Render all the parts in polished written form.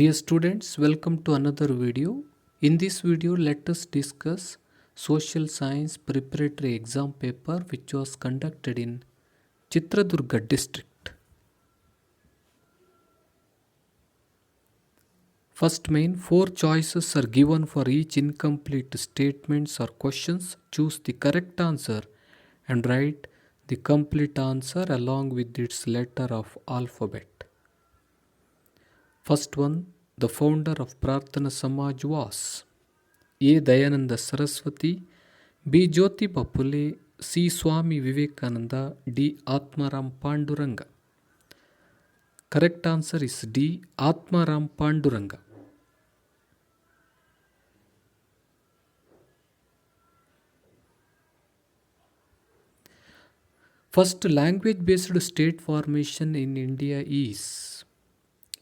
Dear students, welcome to another video. In this video, let us discuss social science preparatory exam paper which was conducted in Chitradurga district. First main, 4 choices are given for each incomplete statements or questions. Choose the correct answer and write the complete answer along with its letter of alphabet. First one, the founder of Prarthana Samaj was A. Dayananda Saraswati, B. Jyotiba Phule, C. Swami Vivekananda, D. Atmaram Panduranga. Correct answer is D. Atmaram Panduranga. First language-based state formation in India is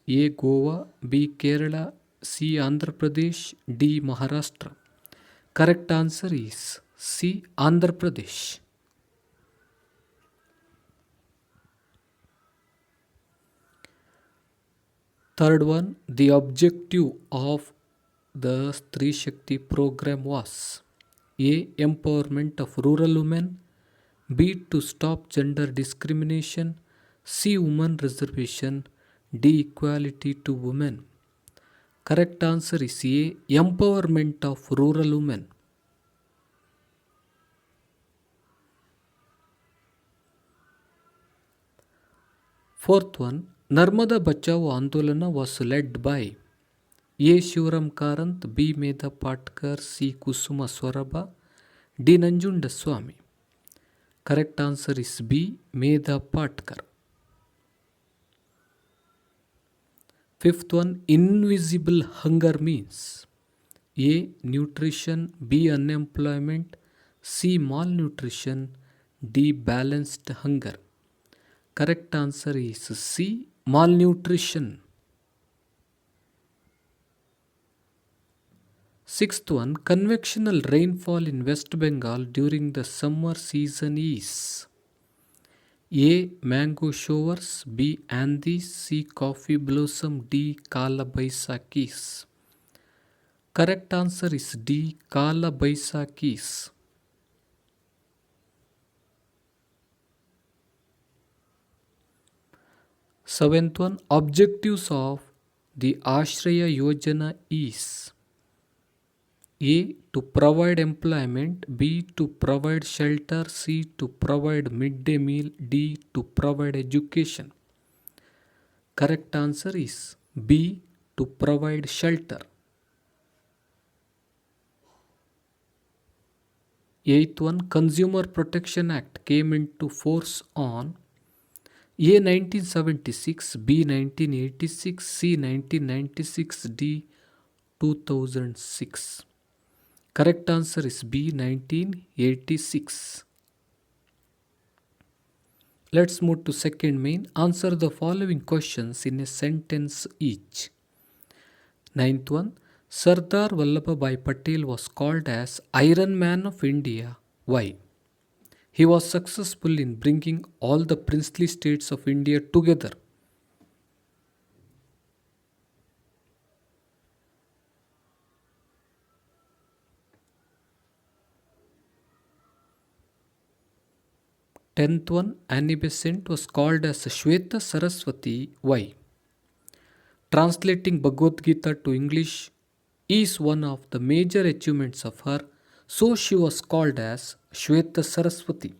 A. Goa, B. Kerala, C. Andhra Pradesh, D. Maharashtra. Correct answer is C. Andhra Pradesh. Third one, the objective of the Stree Shakti program was A. Empowerment of rural women, B. To stop gender discrimination, C. Women reservation, D. Equality to women. Correct answer is A. Empowerment of rural women. Fourth one, Narmada Bachao Andolana was led by A. Shivaram Karant, B. Medha Patkar, C. Kusuma Swaraba, D. Nanjunda Swami. Correct answer is B. Medha Patkar. Fifth one, invisible hunger means A. Nutrition, B. Unemployment, C. Malnutrition, D. Balanced hunger. Correct answer is C. Malnutrition. Sixth one, convectional rainfall in West Bengal during the summer season is A. Mango showers, B. Andis, C. Coffee blossom, D. Kala Baisakis. Correct answer is D. Kala Baisakis. Seventh one, objectives of the Ashraya Yojana is A. To provide employment, B. To provide shelter, C. To provide midday meal, D. To provide education. Correct answer is B. To provide shelter. Eighth one, Consumer Protection Act came into force on A. 1976, B. 1986, C. 1996, D. 2006. Correct answer is B. 1986. Let's move to second main. Answer the following questions in a sentence each. Ninth one, Sardar Vallabhbhai Patel was called as Iron Man of India. Why? He was successful in bringing all the princely states of India together. Tenth one, Annie Besant was called as Shweta Saraswati. Why? Translating Bhagavad Gita to English is one of the major achievements of her, so she was called as Shweta Saraswati.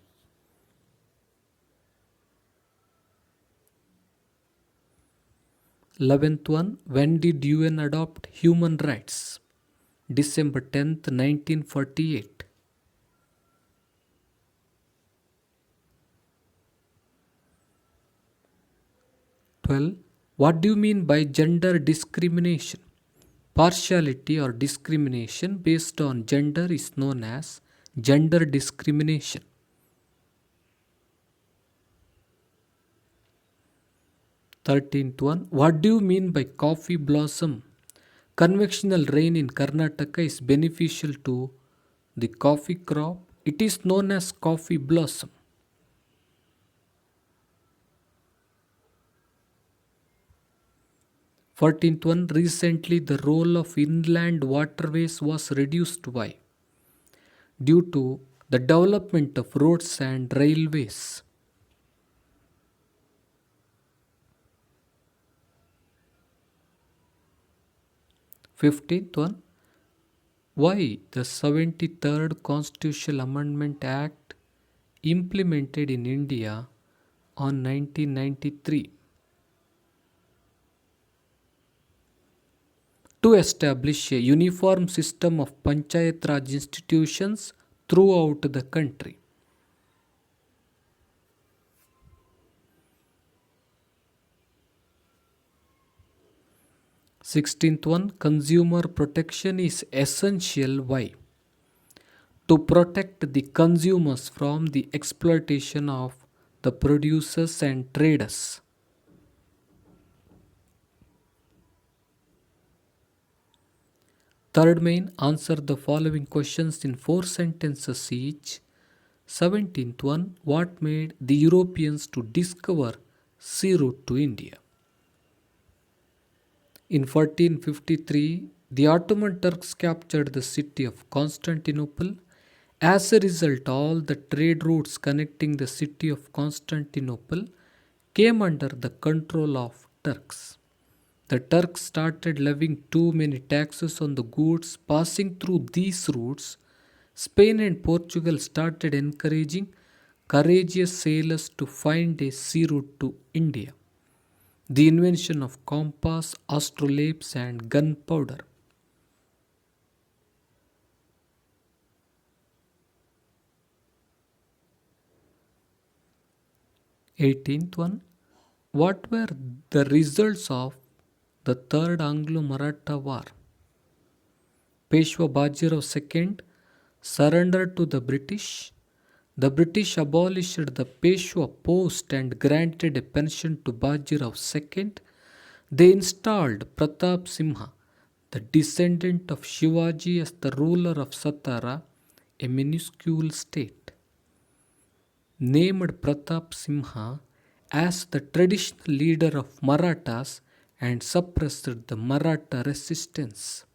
11th one, when did UN adopt human rights? December 10th, 1948. 12. What do you mean by gender discrimination? Partiality or discrimination based on gender is known as gender discrimination. 13th one, what do you mean by coffee blossom? Convectional rain in Karnataka is beneficial to the coffee crop. It is known as coffee blossom. 14th one, recently the role of inland waterways was reduced. Why? Due to the development of roads and railways. 15th one, why the 73rd Constitutional Amendment Act implemented in India on 1993 to establish a uniform system of Panchayat Raj institutions throughout the country. Sixteenth one, consumer protection is essential. Why? To protect the consumers from the exploitation of the producers and traders. Third main, answer the following questions in 4 sentences each. 17th one, what made the Europeans to discover sea route to India? In 1453, the Ottoman Turks captured the city of Constantinople. As a result, all the trade routes connecting the city of Constantinople came under the control of Turks. The Turks started levying too many taxes on the goods passing through these routes. Spain and Portugal started encouraging courageous sailors to find a sea route to India. The invention of compass, astrolabes, and gunpowder. Eighteenth one, what were the results of the Third Anglo-Maratha War? Peshwa Bajirao II surrendered to the British. The British abolished the Peshwa post and granted a pension to Bajirao II. They installed Pratap Simha, the descendant of Shivaji, as the ruler of Satara, a minuscule state. Named Pratap Simha as the traditional leader of Marathas and suppressed the Maratha resistance.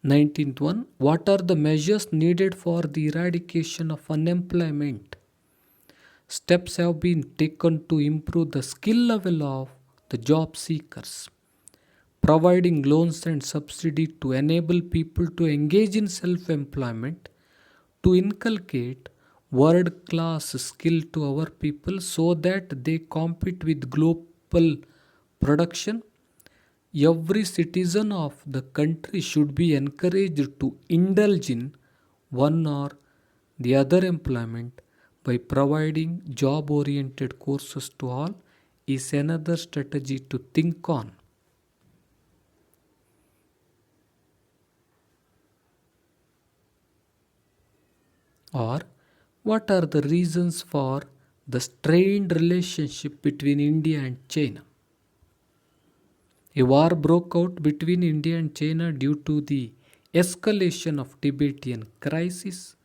Nineteenth one, what are the measures needed for the eradication of unemployment? Steps have been taken to improve the skill level of the job seekers, providing loans and subsidy to enable people to engage in self-employment, to inculcate world-class skill to our people so that they compete with global production. Every citizen of the country should be encouraged to indulge in one or the other employment by providing job-oriented courses to all is another strategy to think on. Or, what are the reasons for the strained relationship between India and China? A war broke out between India and China due to the escalation of Tibetan crisis.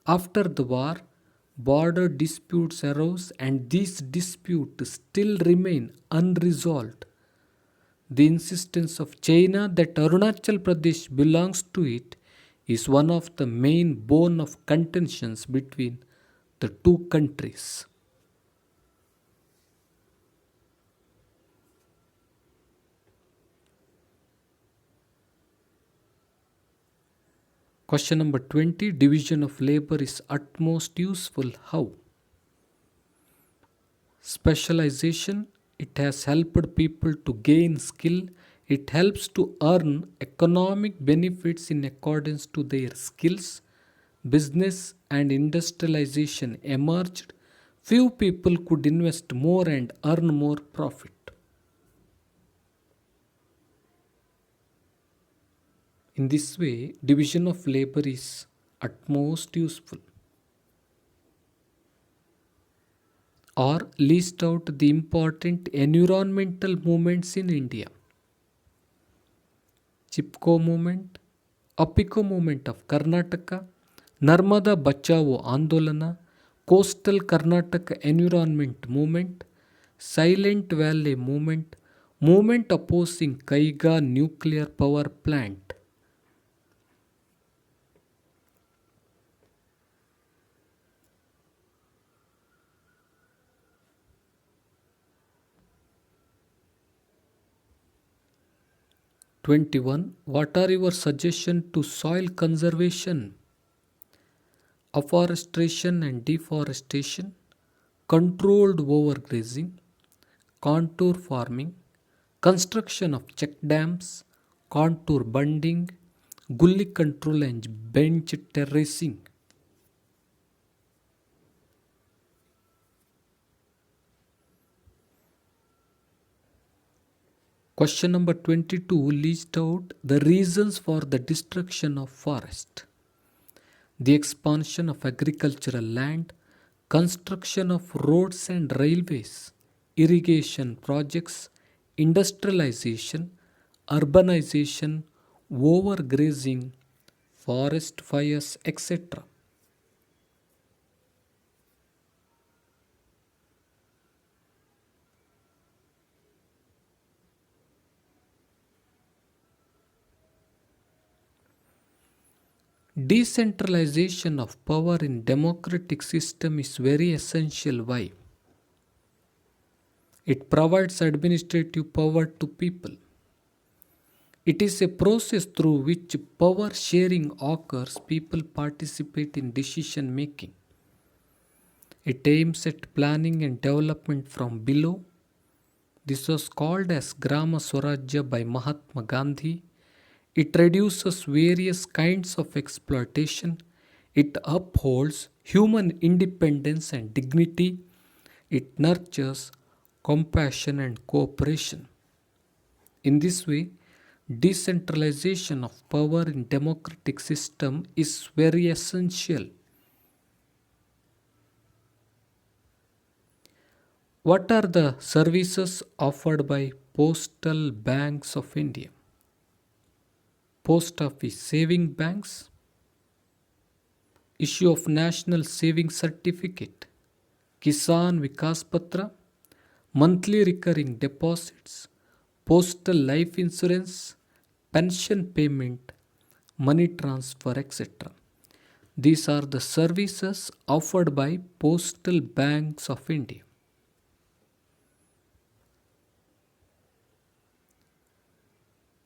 After the war, border disputes arose and these disputes still remain unresolved. The insistence of China that Arunachal Pradesh belongs to it is one of the main bone of contentions between the two countries. Question number 20, division of labor is utmost useful. How? Specialization, it has helped people to gain skill. It helps to earn economic benefits in accordance to their skills. Business and industrialization emerged. Few people could invest more and earn more profit. In this way, division of labor is utmost useful. Or list out the important environmental movements in India. Chipko movement, Apiko movement of Karnataka, Narmada Bachao Andolana, Coastal Karnataka Environment Movement, Silent Valley Movement, movement opposing Kaiga nuclear power plant. #21. What are your suggestions to soil conservation? Afforestation and deforestation, controlled overgrazing, contour farming, construction of check dams, contour bunding, gully control and bench terracing. Question number 22 lists out the reasons for the destruction of forest. The expansion of agricultural land, construction of roads and railways, irrigation projects, industrialization, urbanization, overgrazing, forest fires, etc. Decentralization of power in democratic system is very essential. Why? It provides administrative power to people. It is a process through which power sharing occurs. People participate in decision making. It aims at planning and development from below. This was called as Grama Swarajya by Mahatma Gandhi. It reduces various kinds of exploitation. It upholds human independence and dignity. It nurtures compassion and cooperation. In this way, decentralization of power in democratic system is very essential. What are the services offered by Postal Banks of India? Post Office Saving Banks, issue of National Saving Certificate, Kisan Vikas Patra, monthly recurring deposits, postal life insurance, pension payment, money transfer, etc. These are the services offered by Postal Banks of India.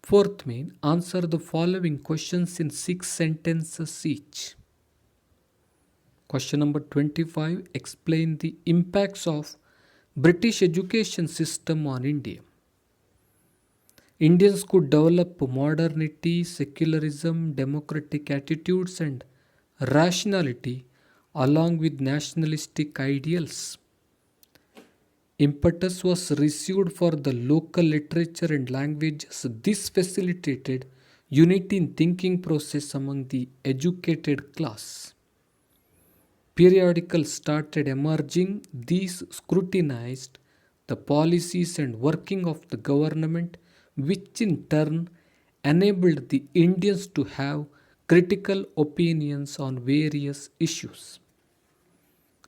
Fourth main, answer the following questions in 6 sentences each. Question number 25, explain the impacts of British education system on India. Indians could develop modernity, secularism, democratic attitudes and rationality along with nationalistic ideals. Impetus was received for the local literature and languages. This facilitated unity in thinking process among the educated class. Periodicals started emerging. These scrutinized the policies and working of the government, which in turn enabled the Indians to have critical opinions on various issues.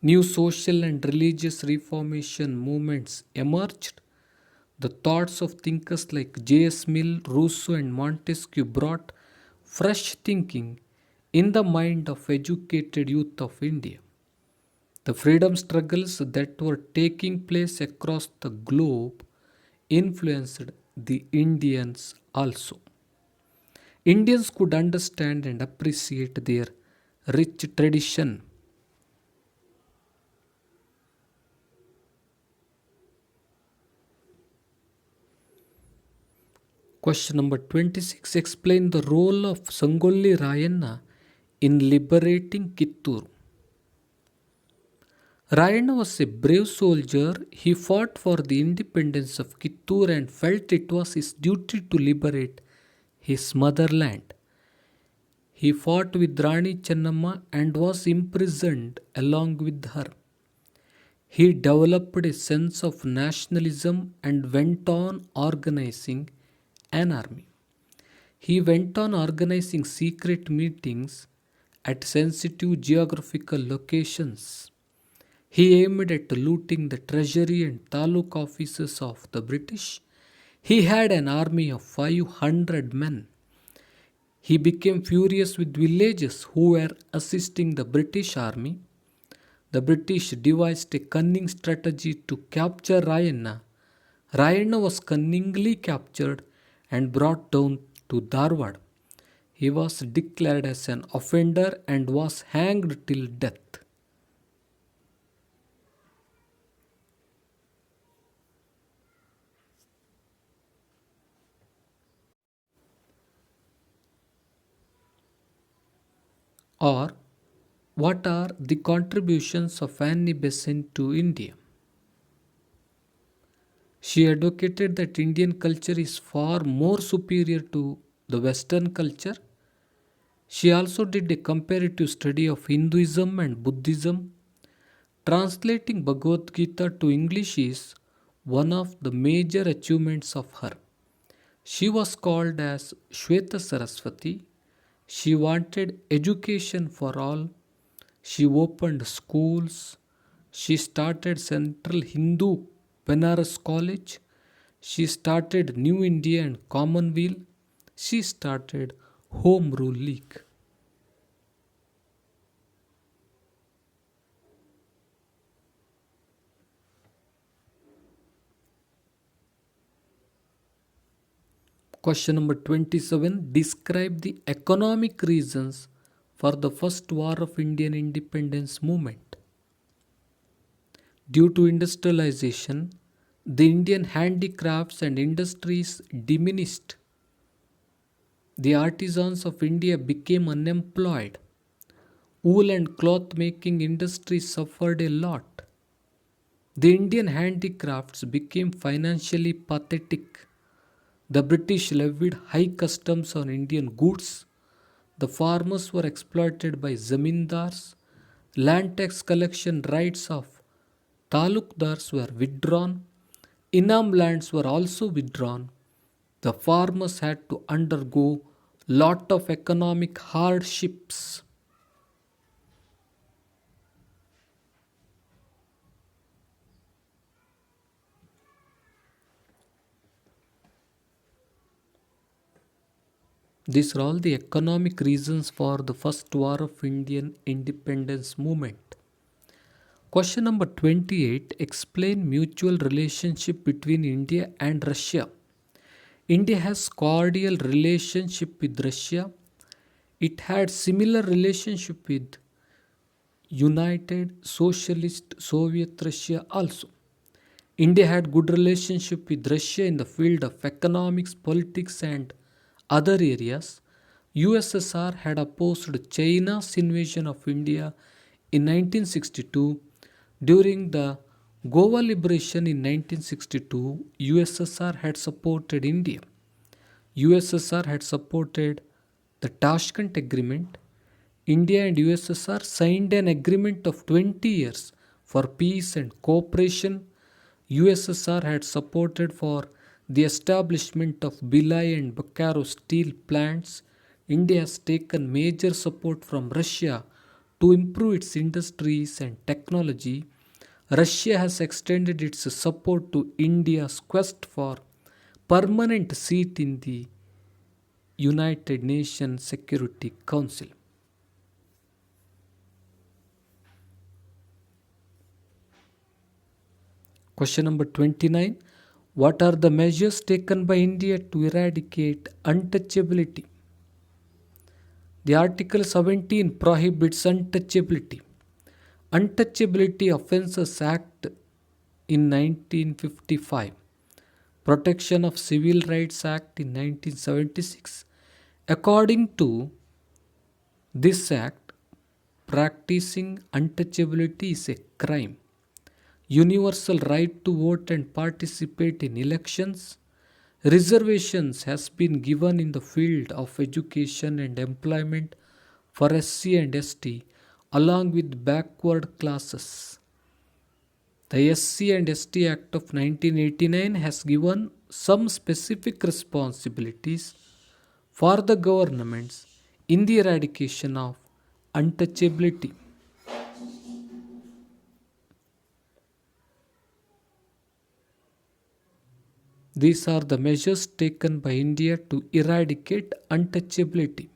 New social and religious reformation movements emerged. The thoughts of thinkers like J.S. Mill, Rousseau, and Montesquieu brought fresh thinking in the mind of educated youth of India. The freedom struggles that were taking place across the globe influenced the Indians also. Indians could understand and appreciate their rich tradition. Question number 26. Explain the role of Sangolli Rayanna in liberating Kittur. Rayanna was a brave soldier. He fought for the independence of Kittur and felt it was his duty to liberate his motherland. He fought with Rani Chennamma and was imprisoned along with her. He developed a sense of nationalism and went on organizing an army. He went on organizing secret meetings at sensitive geographical locations. He aimed at looting the treasury and taluk offices of the British. He had an army of 500 men. He became furious with villagers who were assisting the British army. The British devised a cunning strategy to capture Rayanna. Rayanna was cunningly captured and brought down to Dharwad. He was declared as an offender and was hanged till death. Or, what are the contributions of Annie Besant to India? She advocated that Indian culture is far more superior to the Western culture. She also did a comparative study of Hinduism and Buddhism. Translating Bhagavad Gita to English is one of the major achievements of her. She was called as Shweta Saraswati. She wanted education for all. She opened schools. She started Central Hindu Benares College. She started New India and Commonwealth. She started Home Rule League. Question number 27. Describe the economic reasons for the first war of Indian independence movement. Due to industrialization, the Indian handicrafts and industries diminished. The artisans of India became unemployed. Wool and cloth making industry suffered a lot. The Indian handicrafts became financially pathetic. The British levied high customs on Indian goods. The farmers were exploited by zamindars. Land tax collection rights of talukdars were withdrawn. Inam lands were also withdrawn. The farmers had to undergo lot of economic hardships. These are all the economic reasons for the first war of Indian independence movement. Question number 28. Explain mutual relationship between India and Russia. India has cordial relationship with Russia. It had similar relationship with United Socialist Soviet Russia also. India had good relationship with Russia in the field of economics, politics and other areas. USSR had opposed China's invasion of India in 1962. During the Goa liberation in 1962, USSR had supported India. USSR had supported the Tashkent Agreement. India and USSR signed an agreement of 20 years for peace and cooperation. USSR had supported for the establishment of Bhilai and Bokaro steel plants. India has taken major support from Russia to improve its industries and technology. Russia has extended its support to India's quest for permanent seat in the United Nations Security Council. Question number 29. What are the measures taken by India to eradicate untouchability? The Article 17 prohibits untouchability. Untouchability Offences Act in 1955. Protection of Civil Rights Act in 1976. According to this act, practicing untouchability is a crime. Universal right to vote and participate in elections. Reservations has been given in the field of education and employment for SC and ST along with backward classes. The SC and ST Act of 1989 has given some specific responsibilities for the governments in the eradication of untouchability. These are the measures taken by India to eradicate untouchability.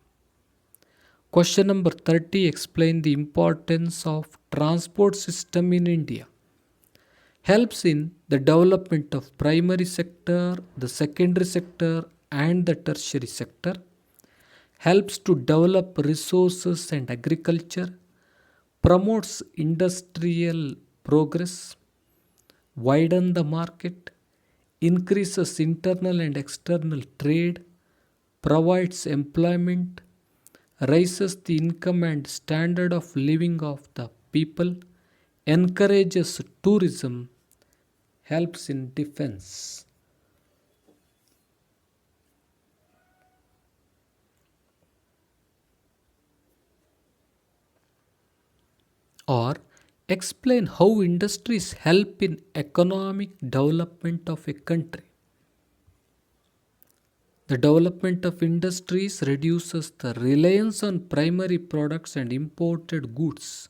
Question number 30, explain the importance of transport system in India. Helps in the development of primary sector, the secondary sector and the tertiary sector. Helps to develop resources and agriculture. Promotes industrial progress. Widen the market. Increases internal and external trade. Provides employment. Raises the income and standard of living of the people. Encourages tourism. Helps in defense. Or explain how industries help in economic development of a country. The development of industries reduces the reliance on primary products and imported goods,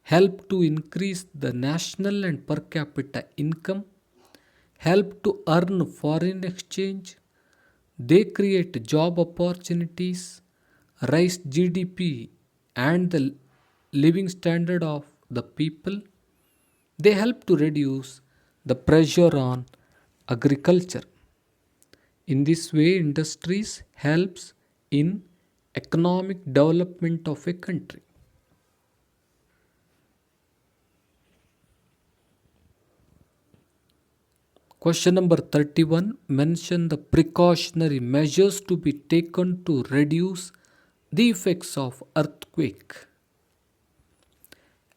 help to increase the national and per capita income, help to earn foreign exchange, they create job opportunities, raise GDP and the living standard of the people. They help to reduce the pressure on agriculture. In this way, industries helps in economic development of a country. Question number 31, mention the precautionary measures to be taken to reduce the effects of earthquake.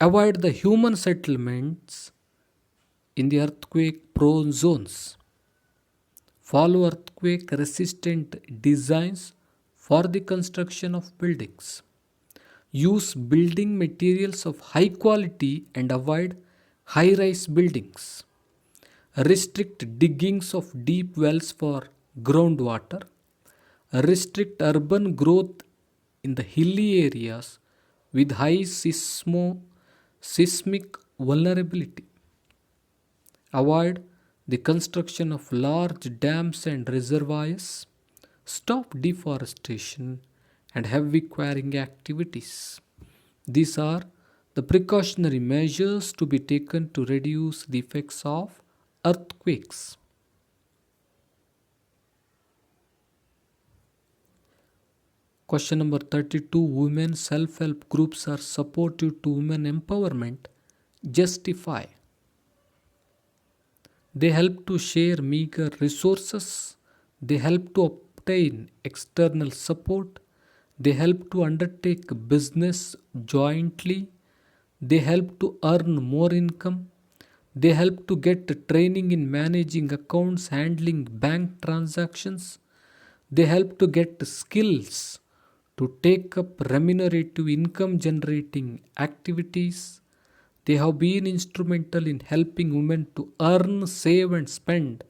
Avoid the human settlements in the earthquake prone zones. Follow earthquake resistant designs for the construction of buildings. Use building materials of high quality and avoid high rise buildings. Restrict diggings of deep wells for groundwater. Restrict urban growth in the hilly areas with high seismic vulnerability. Avoid the construction of large dams and reservoirs. Stop deforestation and heavy quarrying activities. These are the precautionary measures to be taken to reduce the effects of earthquakes. Question number 32, women self-help groups are supportive to women empowerment. Justify. They help to share meager resources. They help to obtain external support. They help to undertake business jointly. They help to earn more income. They help to get training in managing accounts, handling bank transactions. They help to get skills to take up remunerative income generating activities. They have been instrumental in helping women to earn, save, and spend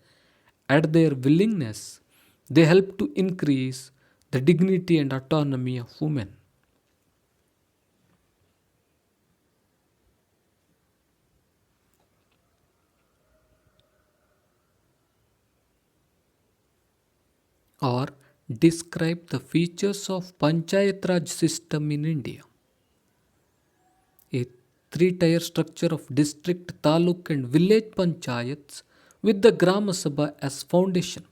at their willingness. They help to increase the dignity and autonomy of women. Or describe the features of Panchayat Raj system in India. A three-tier structure of district, taluk and village panchayats with the Grama Sabha as foundation.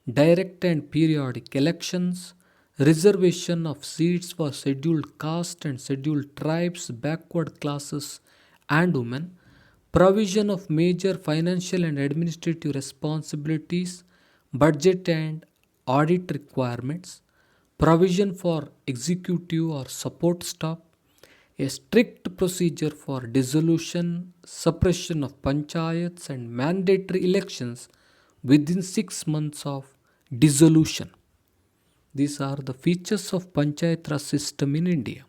Direct and periodic elections, reservation of seats for scheduled caste and scheduled tribes, backward classes and women, provision of major financial and administrative responsibilities, budget and audit requirements, provision for executive or support staff, a strict procedure for dissolution, suppression of panchayats and mandatory elections within 6 months of dissolution. These are the features of Panchayat Raj system in India.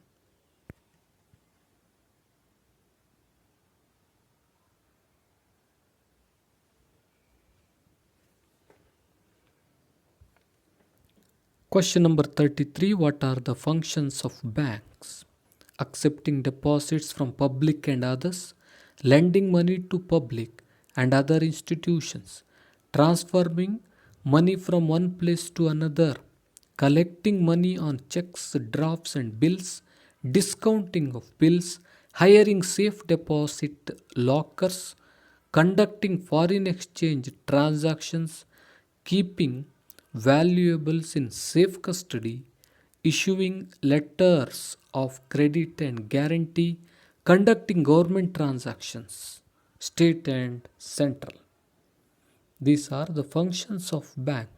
Question number 33, what are the functions of banks? Accepting deposits from public and others, lending money to public and other institutions, transferring money from one place to another, collecting money on checks, drafts, and bills, discounting of bills, hiring safe deposit lockers, conducting foreign exchange transactions, keeping valuables in safe custody, issuing letters of credit and guarantee, conducting government transactions, state and central. These are the functions of bank.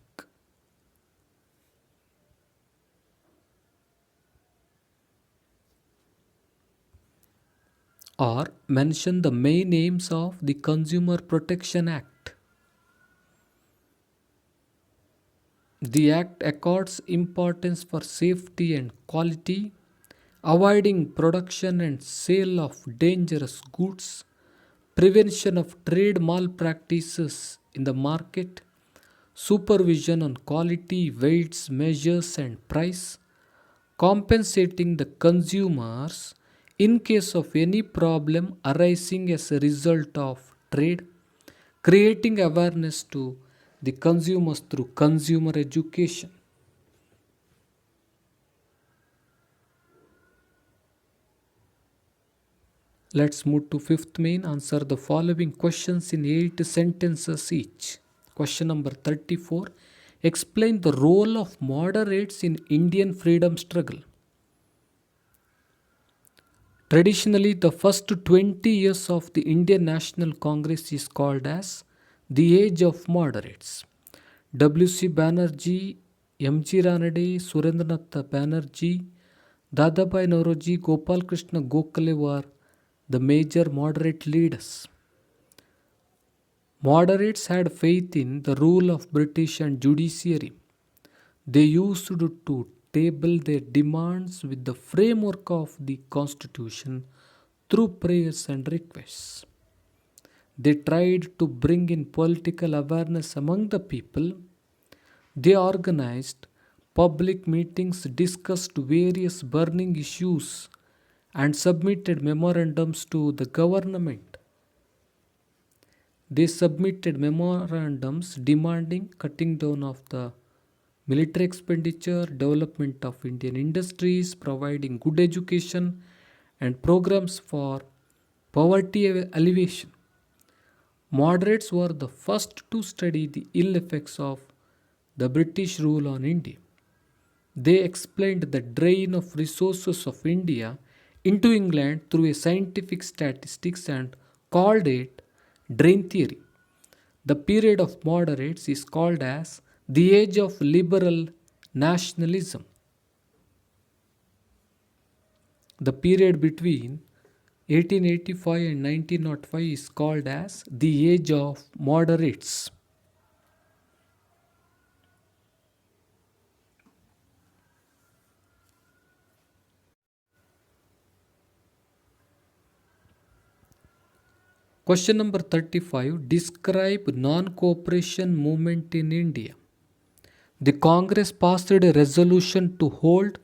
Or mention the main aims of the Consumer Protection Act. The Act accords importance for safety and quality, avoiding production and sale of dangerous goods, prevention of trade malpractices in the market, supervision on quality, weights, measures, and price, compensating the consumers in case of any problem arising as a result of trade, creating awareness to the consumers through consumer education. Let's move to fifth main. Answer the following questions in 8 sentences each. Question number 34. Explain the role of moderates in Indian freedom struggle. Traditionally, the first 20 years of the Indian National Congress is called as the age of moderates. W.C. Banerjee, M.G. Ranade, Surendranath Banerjee, Dadabhai Nauroji, Gopal Krishna Gokhale were the major moderate leaders. Moderates had faith in the rule of British and judiciary. They used to table their demands with the framework of the constitution through prayers and requests. They tried to bring in political awareness among the people. They organized public meetings, discussed various burning issues, and submitted memorandums to the government. They submitted memorandums demanding cutting down of the military expenditure, development of Indian industries, providing good education, and programs for poverty alleviation. Moderates were the first to study the ill effects of the British rule on India. They explained the drain of resources of India into England through a scientific statistics and called it drain theory. The period of moderates is called as the age of liberal nationalism. The period between 1885 and 1905 is called as the age of moderates. Question number 35. Describe non-cooperation movement in India. The Congress passed a resolution to hold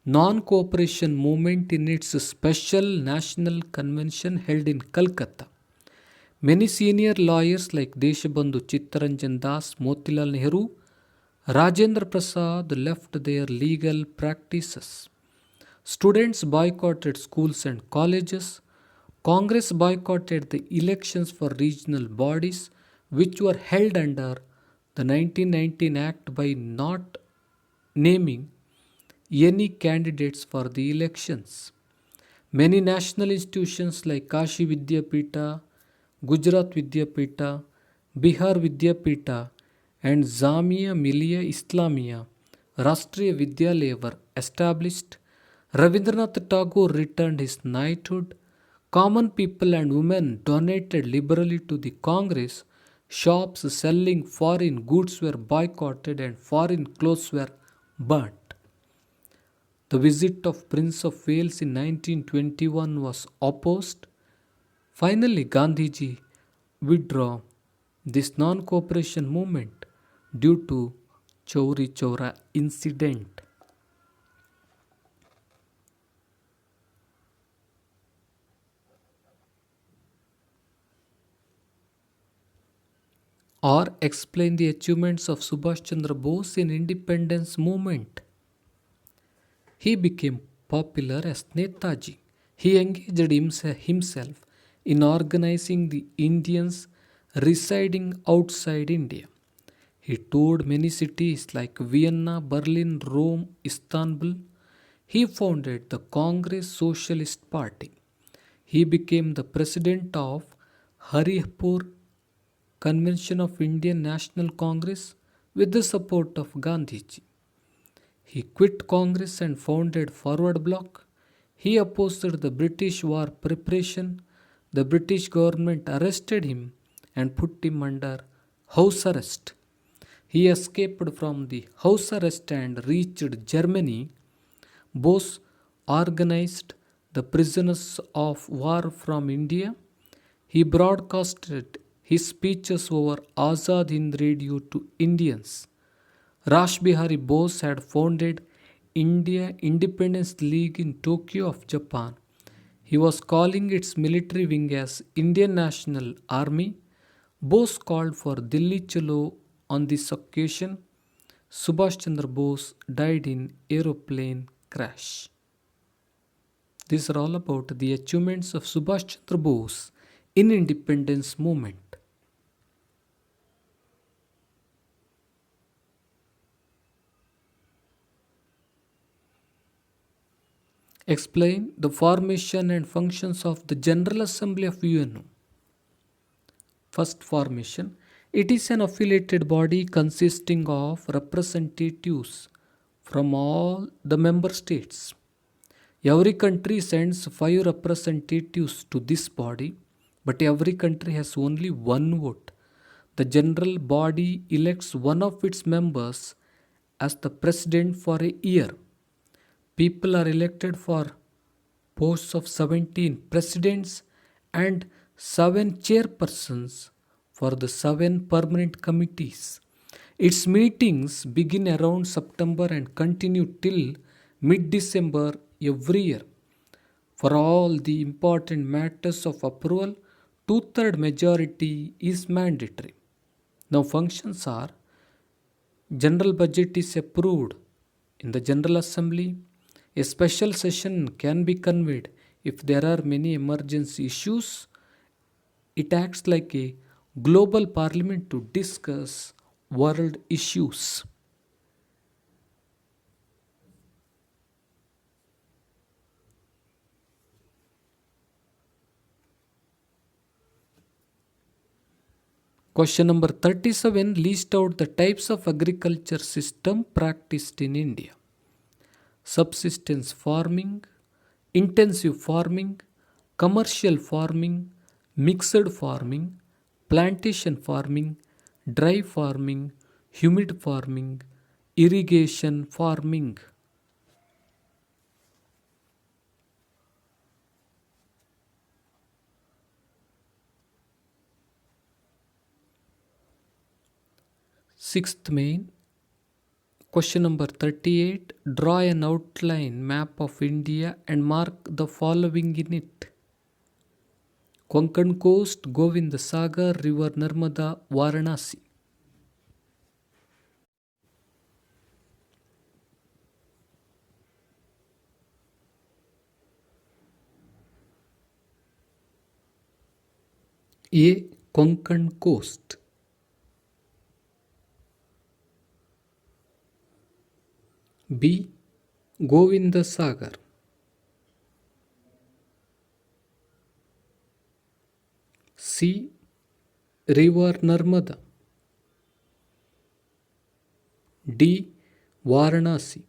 non-cooperation movement in its special national convention held in Calcutta. Many senior lawyers like Deshabandhu Chittaranjan Das, Motilal Nehru, Rajendra Prasad left their legal practices. Students boycotted schools and colleges. Congress boycotted the elections for regional bodies which were held under the 1919 Act by not naming any candidates for the elections. Many national institutions like Kashi Vidyapita, Gujarat Vidyapita, Bihar Vidyapita, and Jamia Millia Islamia Rashtriya Vidyalaya were established. Rabindranath Tagore returned his knighthood. Common people and women donated liberally to the Congress. Shops selling foreign goods were boycotted and foreign clothes were burnt. The visit of Prince of Wales in 1921 was opposed. Finally, Gandhiji withdrew this non-cooperation movement due to Chauri Chaura incident. or explain the achievements of Subhash Chandra Bose in independence movement. He became popular as Netaji. He engaged himself in organizing the Indians residing outside India. He toured many cities like Vienna, Berlin, Rome, Istanbul. He founded the Congress Socialist Party. He became the president of Haripur Convention of Indian National Congress with the support of Gandhiji. He quit Congress and founded Forward Bloc. He opposed the British war preparation. The British government arrested him and put him under house arrest. He escaped from the house arrest and reached Germany. Bose organized the prisoners of war from India. He broadcasted his speeches over Azad Hind Radio to Indians. Rash Bihari Bose had founded India Independence League in Tokyo of Japan. He was calling its military wing as Indian National Army. Bose called for Delhi Chalo on this occasion. Subhash Chandra Bose died in aeroplane crash. These are all about the achievements of Subhash Chandra Bose in independence movement. Explain the formation and functions of the General Assembly of UNO. First, formation. It is an affiliated body consisting of representatives from all the member states. Every country sends 5 representatives to this body, but every country has only one vote. The general body elects one of its members as the president for a year. People are elected for posts of 17 presidents and 7 chairpersons for the 7 permanent committees. Its meetings begin around September and continue till mid-December every year. For all the important matters of approval, 2/3 majority is mandatory. Now functions are: general budget is approved in the General Assembly. A special session can be convened if there are many emergency issues. It acts like a global parliament to discuss world issues. Question number 37. List out the types of agriculture system practiced in India. Subsistence farming, intensive farming, commercial farming, mixed farming, plantation farming, dry farming, humid farming, irrigation farming. Sixth main. Question number 38. Draw an outline map of India and mark the following in it. Konkan Coast, Govind Sagar, River Narmada, Varanasi. A. Konkan Coast. B. Govinda Sagar. C. River Narmada. D. Varanasi.